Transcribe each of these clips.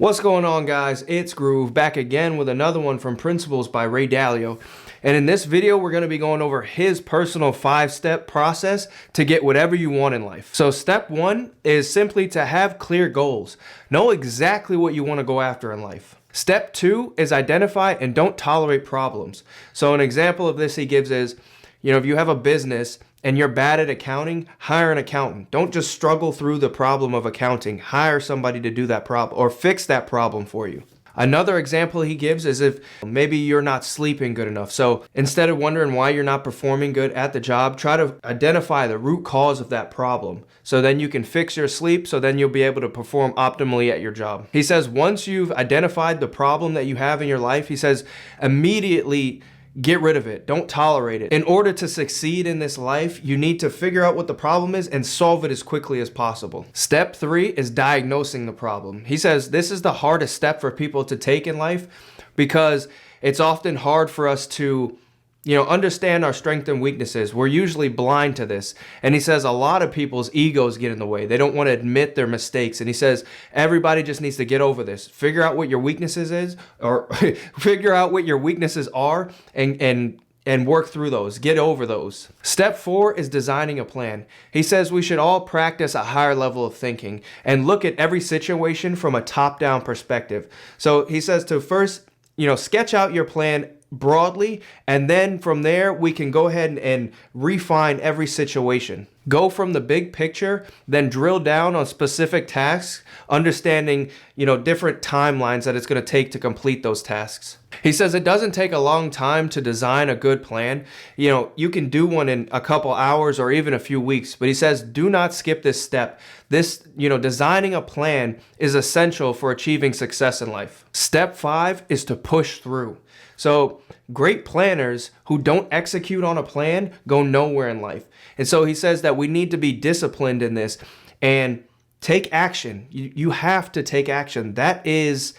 What's going on, guys? It's Groove back again with another one from Principles by Ray Dalio. And in this video, we're going to be going over his personal 5-step process to get whatever you want in life. So step 1 is simply to have clear goals. Know exactly what you want to go after in life. Step 2 is identify and don't tolerate problems. So an example of this he gives is, if you have a business and you're bad at accounting, hire an accountant. Don't just struggle through the problem of accounting. Hire somebody to do that problem or fix that problem for you. Another example he gives is if maybe you're not sleeping good enough. So instead of wondering why you're not performing good at the job, try to identify the root cause of that problem. So then you can fix your sleep, so then you'll be able to perform optimally at your job. He says once you've identified the problem that you have in your life, he says immediately get rid of it. Don't tolerate it. In order to succeed in this life, you need to figure out what the problem is and solve it as quickly as possible. Step 3 is diagnosing the problem. He says this is the hardest step for people to take in life because it's often hard for us to understand our strengths and weaknesses. We're usually blind to this. And he says a lot of people's egos get in the way. They don't want to admit their mistakes. And he says everybody just needs to get over this. Figure out what your weaknesses is, or figure out what your weaknesses are and work through those. Get over those. Step 4 is designing a plan. He says we should all practice a higher level of thinking and look at every situation from a top-down perspective. So he says to first, sketch out your plan broadly, and then from there we can go ahead and refine every situation. Go from the big picture, then drill down on specific tasks, understanding different timelines that it's going to take to complete those tasks. He says it doesn't take a long time to design a good plan. You can do one in a couple hours or even a few weeks, but he says do not skip this step. This, designing a plan is essential for achieving success in life. Step 5 is to push through. So great planners who don't execute on a plan go nowhere in life. And so he says that we need to be disciplined in this and take action. You have to take action. That is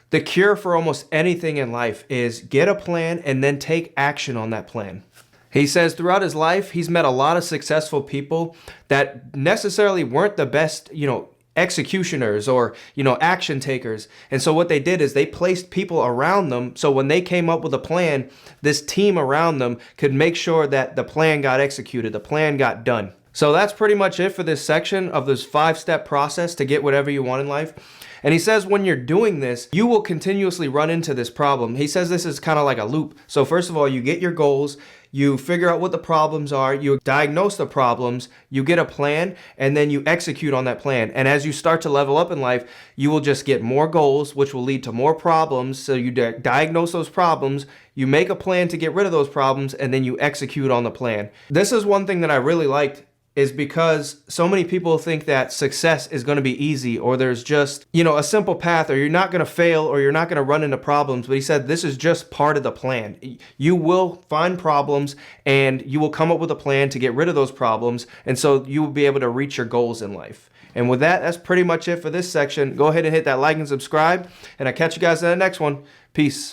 the cure for almost anything in life, is get a plan and then take action on that plan. He says throughout his life, he's met a lot of successful people that necessarily weren't the best, executioners or action takers. And so what they did is they placed people around them, so when they came up with a plan, this team around them could make sure that the plan got executed, the plan got done. So that's pretty much it for this section of this 5-step process to get whatever you want in life. And he says when you're doing this, you will continuously run into this problem. He says this is kind of like a loop. So first of all, you get your goals, you figure out what the problems are, you diagnose the problems, you get a plan, and then you execute on that plan. And as you start to level up in life, you will just get more goals, which will lead to more problems. So you diagnose those problems, you make a plan to get rid of those problems, and then you execute on the plan. This is one thing that I really liked, is because so many people think that success is going to be easy, or there's just, a simple path, or you're not going to fail, or you're not going to run into problems. But he said this is just part of the plan. You will find problems and you will come up with a plan to get rid of those problems. And so you will be able to reach your goals in life. And with that, that's pretty much it for this section. Go ahead and hit that like and subscribe, and I'll catch you guys in the next one. Peace.